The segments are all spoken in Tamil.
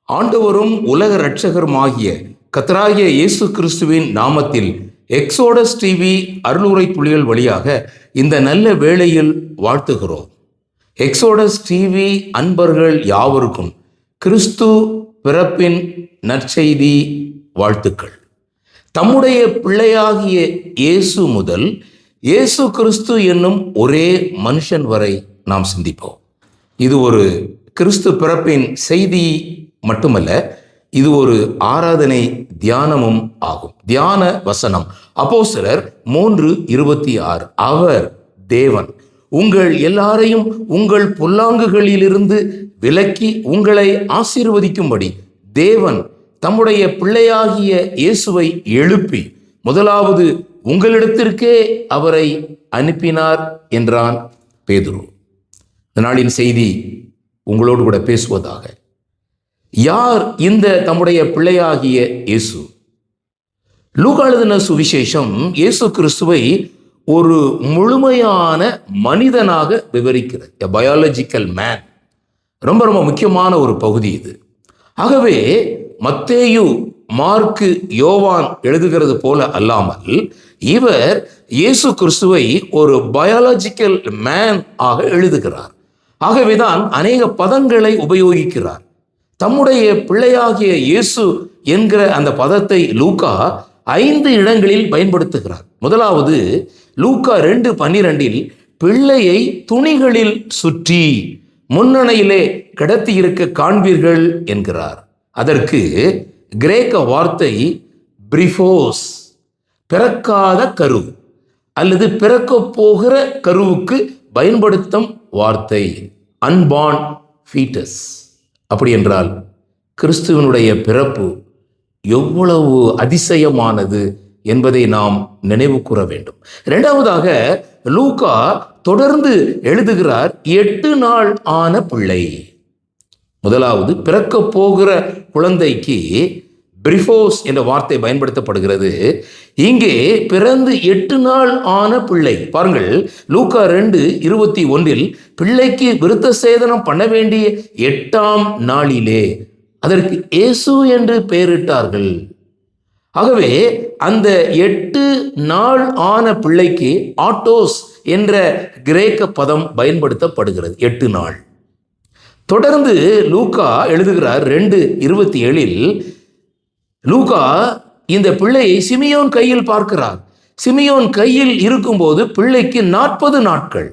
ஆண்டவரும் உலக இரட்சகருமாகிய கர்த்தராகிய இயேசு கிறிஸ்துவின் நாமத்தில் எக்ஸோடஸ் டிவி அருளுரை புலிகள் வழியாக இந்த நல்ல வேளையில் வாழ்த்துகிறோம். எக்ஸோடஸ் டிவி அன்பர்கள் யாவருக்கும் கிறிஸ்து பிறப்பின் நற்செய்தி வாழ்த்துக்கள். தம்முடைய பிள்ளையாகிய இயேசு முதல் இயேசு கிறிஸ்து என்னும் ஒரே மனுஷன் வரை நாம் சிந்திப்போம். இது ஒரு கிறிஸ்து பிறப்பின் செய்தி மட்டுமல்ல, இது ஒரு ஆராதனை தியானமும் ஆகும். தியான வசனம் அப்போஸ்தலர் 3:26. அவர் தேவன் உங்கள் எல்லாரையும் உங்கள் பொல்லாங்குகளிலிருந்து விலக்கி உங்களை ஆசீர்வதிக்கும்படி தேவன் தம்முடைய பிள்ளையாகிய இயேசுவை எழுப்பி முதலாவது உங்களிடத்திற்கே அவரை அனுப்பினார் என்றான் பேதுரு. இந்த நாளின் செய்தி உங்களோடு கூட பேசுவதாக. யார் இந்த தம்முடைய பிள்ளையாகிய இயேசு? லூக்கா எழுதின சுவிசேஷம் இயேசு கிறிஸ்துவை ஒரு முழுமையான மனிதனாக விவரிக்கிறது. எ பயாலஜிக்கல் மேன். ரொம்ப ரொம்ப முக்கியமான ஒரு பகுதி இது. ஆகவே மத்தேயு, மார்க்கு, யோவான் எழுதுகிறது போல அல்லாமல் இவர் இயேசு கிறிஸ்துவை ஒரு பயாலஜிக்கல் மேன் ஆக எழுதுகிறார். ஆகவேதான் அநேக பதங்களை உபயோகிக்கிறார். தம்முடைய பிள்ளையாகிய இயேசு என்கிற அந்த பதத்தை லூக்கா 5 இடங்களில் பயன்படுத்துகிறார். முதலாவது லூக்கா 2:12 பிள்ளையை துணிகளில் சுற்றி முன்னணையிலே கிடத்தி இருக்க காண்பீர்கள் என்கிறார். அதற்கு கிரேக்க வார்த்தை பிரிஃபோஸ், பிறக்காத கரு அல்லது பிறக்க போகிற கருவுக்கு பயன்படுத்தும் வார்த்தை, அன்பார்ன் ஃபீட்டஸ். அப்படி என்றால் கிறிஸ்துவனுடைய பிறப்பு எவ்வளவு அதிசயமானது என்பதை நாம் நினைவு கூற வேண்டும். இரண்டாவதாக லூக்கா தொடர்ந்து எழுதுகிறார் 8 நாள் ஆன பிள்ளை. முதலாவது பிறக்க போகிற குழந்தைக்கு பிரிஃபோஸ் என்ற வார்த்தை பயன்படுத்தப்படுகிறது. இங்கே பிறந்து 8 நாள் ஆன பிள்ளை. பாருங்கள், லூக்கா 2:21 பிள்ளைக்கு விருத்த சேதனம் பண்ண வேண்டிய 8ஆம் நாளிலே அதற்கு இயேசு என்று பெயரிட்டார்கள். ஆகவே அந்த 8 நாள் ஆன பிள்ளைக்கு ஆட்டோஸ் என்ற கிரேக்க பதம் பயன்படுத்தப்படுகிறது. 8 நாள். தொடர்ந்து லூக்கா எழுதுகிறார் 2:27 லூக்கா இந்த பிள்ளையை சிமியோன் கையில் பார்க்கிறார். சிமியோன் கையில் இருக்கும்போது பிள்ளைக்கு 40 நாட்கள்.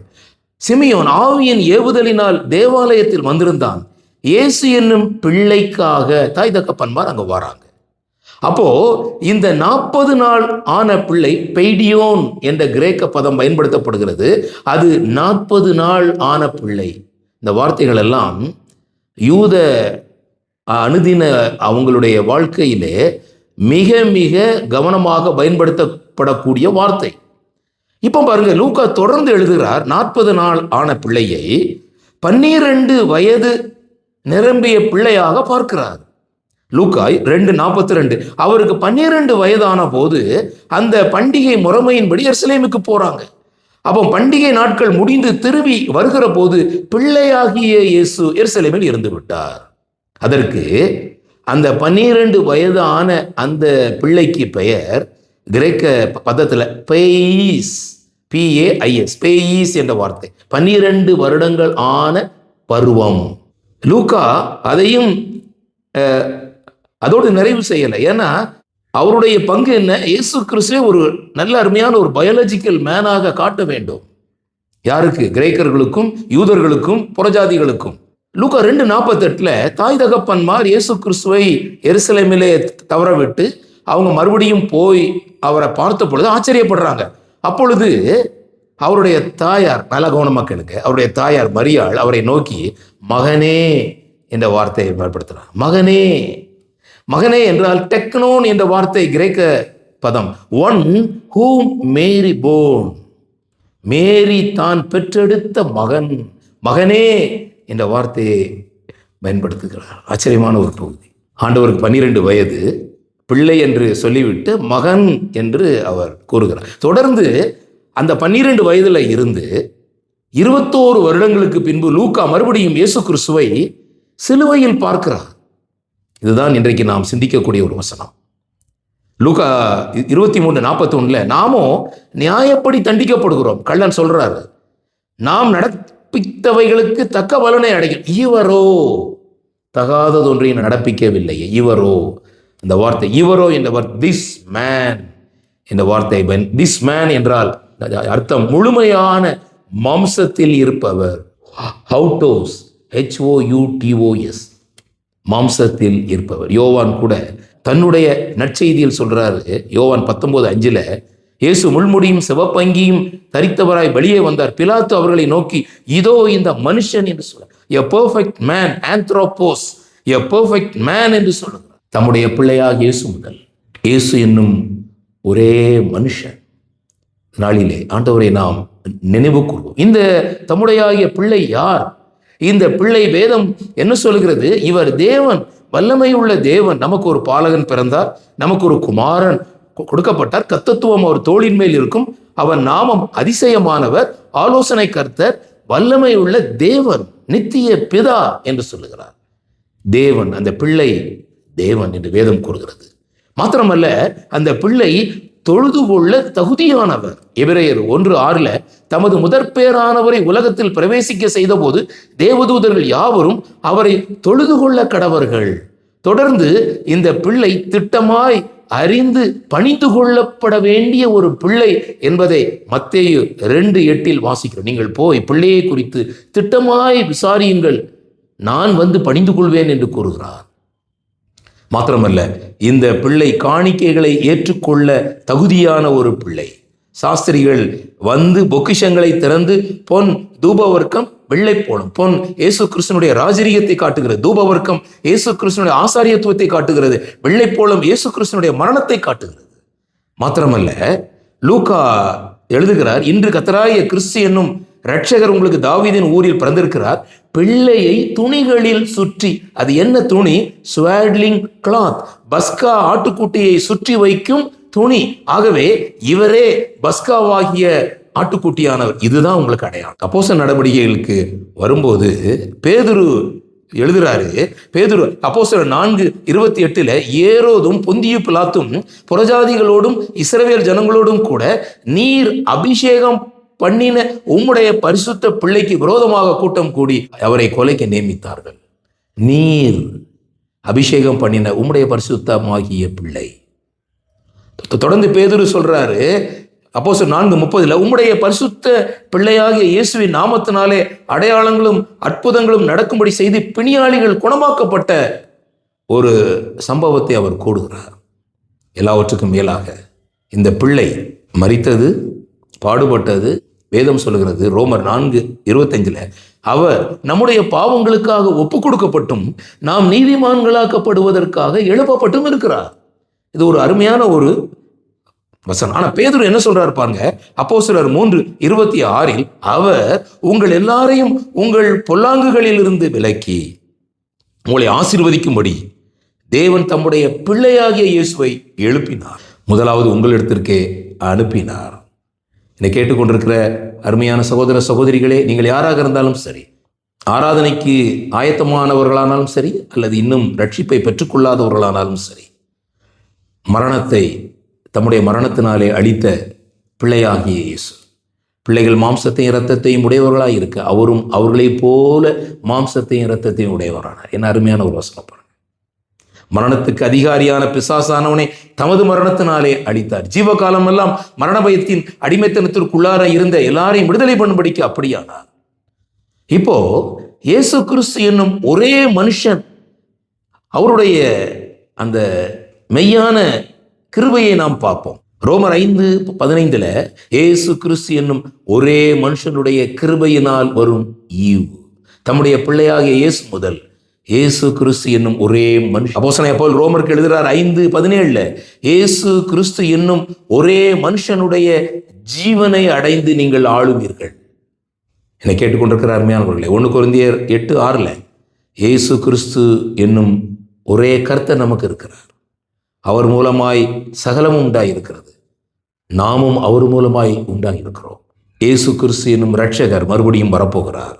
சிமியோன் ஆவியின் ஏவுதலினால் தேவாலயத்தில் வந்திருந்தான். இயேசு என்னும் பிள்ளைக்காக தாய் தகப்பன்மார் அங்க வராங்க. அப்போ இந்த 40 நாள் ஆன பிள்ளை பெய்டியோன் என்ற கிரேக்க பதம் பயன்படுத்தப்படுகிறது. அது 40 நாள் ஆன பிள்ளை. இந்த வார்த்தைகள் எல்லாம் யூத அனுதின அவங்களுடைய வாழ்க்கையிலே மிக மிக கவனமாக பயன்படுத்தப்படக்கூடிய வார்த்தை. இப்போ பாருங்க, லூக்கா தொடர்ந்து எழுதுகிறார் 40 நாள் ஆன பிள்ளையை 12 வயது நிரம்பிய பிள்ளையாக பார்க்கிறார். லூக்கா 2:42 அவருக்கு 12 வயதான போது அந்த பண்டிகை முறைமையின்படி எருசலேமுக்கு போறாங்க. அப்போ பண்டிகை நாட்கள் முடிந்து திரும்பி வருகிற போது பிள்ளையாகிய இயேசு எருசலேமில் இருந்து விட்டார். அதற்கு அந்த 12 வயதான அந்த பிள்ளைக்கு பெயர் கிரேக்க பதத்தில் பெய்ஸ், PAIS, பெய்ஸ் என்ற வார்த்தை. 12 வருடங்கள் ஆன பருவம். லூக்கா அதையும் அதோடு நிறைவு செய்யலை. ஏன்னா அவருடைய பங்கு என்ன? இயேசு கிறிஸ்துவை ஒரு நல்ல அருமையான ஒரு பயாலஜிக்கல் மேனாக காட்ட வேண்டும். யாருக்கு? கிரேக்கர்களுக்கும் யூதர்களுக்கும் புறஜாதிகளுக்கும். லூக்கா 2:48 தாய் தகப்பன்மார் இயேசு கிறிஸ்துவை எருசலேமிலே தவற விட்டு அவங்க மறுபடியும் போய் அவரை பார்த்த பொழுது ஆச்சரியப்படுறாங்க. அப்பொழுது அவருடைய தாயார், நல்ல கவனமாக கேளுங்க, அவருடைய தாயார் மரியாள் அவரை நோக்கி மகனே என்ற வார்த்தையை பயன்படுத்துறார். மகனே. மகனே என்றால் டெக்னோன் என்ற வார்த்தை கிரேக்க பதம். ஒன் whom மேரி born, மேரி தான் பெற்றெடுத்த மகன். மகனே என்ற வார்த்தையை பயன்படுத்துகிறார். ஆச்சரியமான ஒரு பகுதி. ஆண்டவருக்கு 12 வயது, பிள்ளை என்று சொல்லிவிட்டு மகன் என்று அவர் கூறுகிறார். தொடர்ந்து அந்த 12 வயதுல இருந்து 21 வருடங்களுக்கு பின்பு லூக்கா மறுபடியும் இயேசு கிறிஸ்துவை சிலுவையில் பார்க்கிறார். இதுதான் இன்றைக்கு நாம் சிந்திக்கக்கூடிய ஒரு வசனம். லூக்கா 23:41 நாமோ நியாயப்படி தண்டிக்கப்படுகிறோம். கள்ளன் சொல்றாரு, நாம் நடப்பித்தவைகளுக்கு தக்க பலனை அடையும். இவரோ தகாததொன்றையும் நடப்பிக்கவில்லை. இவரோ, இந்த வார்த்தை இவரோ என்ற வார்த்தை, திஸ் மேன் என்ற வார்த்தை, திஸ் மேன் என்றால் அர்த்தம் முழுமையான மாம்சத்தில் இருப்பவர். ஹவுட்டோஸ், HOUTOS, மாம்சத்தில் இருப்பவர். யோவான் கூட தன்னுடைய நற்செய்தியில் சொல்றாரு, யோவான் 19:5, இயேசு முள்முடியும் சிவப்பங்கியும் தரித்தவராய் வெளியே வந்தார். பிலாத்து அவர்களை நோக்கி, இதோ இந்த மனுஷன் என்று சொல்றார். எ பெர்ஃபெக்ட் மேன், ஆந்த்ரோபோஸ், எ பெர்ஃபெக்ட் மேன் என்று சொல்லுகிறார். தம்முடைய பிள்ளையாக இயேசு முதல், இயேசு என்னும் ஒரே மனுஷன் நாளிலே ஆண்டவரை நாம் நினைவு கூறுவோம். இந்த தம்முடையாகிய பிள்ளை யார்? இந்த பிள்ளை வேதம் என்ன சொல்கிறது? இவர் தேவன், வல்லமை உள்ள தேவன். நமக்கு ஒரு பாலகன் பிறந்தார், நமக்கு ஒரு குமாரன் கொடுக்கப்பட்டார், கர்த்தத்துவம் அவர் தோளின் மேல் இருக்கும், அவன் நாமம் அதிசயமானவர், ஆலோசனை கர்த்தர், வல்லமை உள்ள தேவன், நித்திய பிதா என்று சொல்லுகிறார். தேவன், அந்த பிள்ளை தேவன் என்று வேதம் கூறுகிறது. மாத்திரமல்ல, அந்த பிள்ளை தொழுது கொள்ள தகுதியானவர். எபிரேயர் 1:6 தமது முதற்பேரானவரை உலகத்தில் பிரவேசிக்க செய்த போது தேவதூதர்கள் யாவரும் அவரை தொழுது கொள்ள கடவர்கள். தொடர்ந்து இந்த பிள்ளை திட்டமாய் அறிந்து பணிந்து கொள்ளப்பட வேண்டிய ஒரு பிள்ளை என்பதை மத்தேயு 2:8 வாசிக்கிறோம். நீங்கள் போய் பிள்ளையை குறித்து திட்டமாய் விசாரியுங்கள், நான் வந்து பணிந்து கொள்வேன் என்று கூறுகிறார். மாத்திரமல்ல, இந்த பிள்ளை காணிக்கைகளை ஏற்றுக்கொள்ள தகுதியான ஒரு பிள்ளை. சாஸ்திரிகள் வந்து பொக்கிஷங்களை திறந்து பொன், தூபவர்க்கம், வெள்ளை போலும். பொன் இயேசு கிறிஸ்துனுடைய ராஜரீகத்தை காட்டுகிறது, தூபவர்க்கம் இயேசு கிறிஸ்துனுடைய ஆசாரியத்துவத்தை காட்டுகிறது, வெள்ளை போலம் இயேசு கிறிஸ்துனுடைய மரணத்தை காட்டுகிறது. மாத்திரமல்ல, லூக்கா எழுதுகிறார், இன்று கர்த்தராகிய கிறிஸ்து என்னும் இரட்சகர் உங்களுக்கு தாவீதின் ஊரில் பிறந்திருக்கிறார். பிள்ளையை துணிகளில் சுற்றி, அது என்ன துணி? ஸ்வாட்லிங் கிளாத், பஸ்கா ஆட்டுக்குட்டியை சுற்றி வைக்கும் துணி. ஆகவே இவரே பஸ்காவாகிய ஆட்டுக்குட்டியானவர். இதுதான் உங்களுக்கு அடையாளம். அப்போஸ்தலர் நடவடிக்கைகளுக்கு வரும்போது பேதுரு எழுதுறாரு. பேதுரு அப்போஸ்தலர் 4:28 ஏரோதும் பொந்தியு பிலாத்தும் புறஜாதிகளோடும் இஸ்ரவேல் ஜனங்களோடும் கூட நீர் அபிஷேகம் பண்ணின உம்முடைய பரிசுத்த பிள்ளைக்கு விரோதமாக கூட்டம் கூடி அவரை கொலைக்க நியமித்தார்கள். நீர் அபிஷேகம் பண்ணின உம்முடைய பரிசுத்தமாகிய பிள்ளை. தொடர்ந்து பேதுரு சொல்றாரு, அப்போஸ்தலர் 4:30 உம்முடைய பரிசுத்த பிள்ளையாகிய இயேசுவின் நாமத்தினாலே அடையாளங்களும் அற்புதங்களும் நடக்கும்படி செய்து பிணியாளிகள் குணமாக்கப்பட்ட ஒரு சம்பவத்தை அவர் கூறுகிறார். எல்லாவற்றுக்கும் மேலாக இந்த பிள்ளை மரித்தது, பாடுபட்டது. வேதம் சொல்லுகிறது, ரோமர் 4:25 அவர் நம்முடைய பாவங்களுக்காக ஒப்பு கொடுக்கப்பட்டும் நாம் நீதிமான்களாக்கப்படுவதற்காக எழுப்பப்பட்டும் இருக்கிறார். இது ஒரு அருமையான ஒரு வசனம். ஆனா பேதுரு என்ன சொல்றாரு பாருங்க, அப்போஸ்தலர் 3:26 அவர் உங்கள் எல்லாரையும் உங்கள் பொல்லாங்குகளில் இருந்து விலக்கி உங்களை ஆசீர்வதிக்கும்படி தேவன் தம்முடைய பிள்ளையாகிய இயேசுவை எழுப்பினார், முதலாவது உங்களிடத்திற்கே அனுப்பினார். என்னை கேட்டுக்கொண்டிருக்கிற அருமையான சகோதர சகோதரிகளே, நீங்கள் யாராக இருந்தாலும் சரி, ஆராதனைக்கு ஆயத்தமானவர்களானாலும் சரி, அல்லது இன்னும் ரட்சிப்பை பெற்றுக்கொள்ளாதவர்களானாலும் சரி, மரணத்தை தம்முடைய மரணத்தினாலே அளித்த பிள்ளையாகிய இயேசு, பிள்ளைகள் மாம்சத்தையும் இரத்தத்தையும் உடையவர்களாக இருக்க அவரும் அவர்களைப் போல மாம்சத்தையும் இரத்தத்தையும் உடையவரானார். என்ன அருமையான ஒரு வசனம் பாருங்க. மரணத்துக்கு அதிகாரியான பிசாசானவனை தமது மரணத்தினாலே அழித்தார். ஜீவகாலம் எல்லாம் மரண பயத்தின் அடிமைத்தனத்திற்குள்ளார இருந்த எல்லாரையும் விடுதலை பண்ணும்படிக்கு அப்படியானார். இப்போ இயேசு கிறிஸ்து என்னும் ஒரே மனுஷன், அவருடைய அந்த மெய்யான கிருபையை நாம் பார்ப்போம். ரோமர் 5:15 இயேசு கிறிஸ்து என்னும் ஒரே மனுஷனுடைய கிருபையினால் வரும் ஈவு, தம்முடைய பிள்ளையாகிய இயேசு முதல் இயேசு கிறிஸ்து என்னும் ஒரே மனுஷன். அப்போஸ்தலனாகிய பவுல் ரோமருக்கு எழுதுகிறார் 5:17 இயேசு கிறிஸ்து என்னும் ஒரே மனுஷனுடைய ஜீவனை அடைந்து நீங்கள் ஆளுவீர்கள். என்னை கேட்டுக்கொண்டிருக்கிற அருமையானவர்களே, 1 கொரிந்தியர் 8:6 இயேசு கிறிஸ்து என்னும் ஒரே கர்த்தர் நமக்கு இருக்கிறார். அவர் மூலமாய் சகலமும் உண்டாயிருக்கிறது, நாமும் அவர் மூலமாய் உண்டாயிருக்கிறோம். இயேசு கிறிஸ்து என்னும் இரட்சகர் மறுபடியும் வரப்போகிறார்.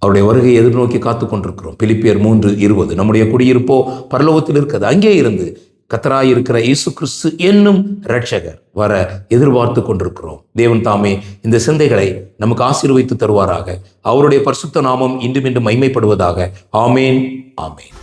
அவருடைய வருகையை எதிர்நோக்கி காத்து கொண்டிருக்கிறோம். பிலிப்பியர் 3:20, நம்முடைய குடியிருப்போ பரலோகத்தில் இருக்கிறது. அங்கே இருந்து கர்த்தராயிருக்கிற இயேசு கிறிஸ்து என்னும் இரட்சகர் வர எதிர்பார்த்து கொண்டிருக்கிறோம். தேவன் தாமே இந்த சிந்தைகளை நமக்கு ஆசீர்வதித்து தருவாராக. அவருடைய பரிசுத்த நாமம் இன்றும் இன்றும் மகிமைப்படுவதாக. ஆமேன், ஆமேன்.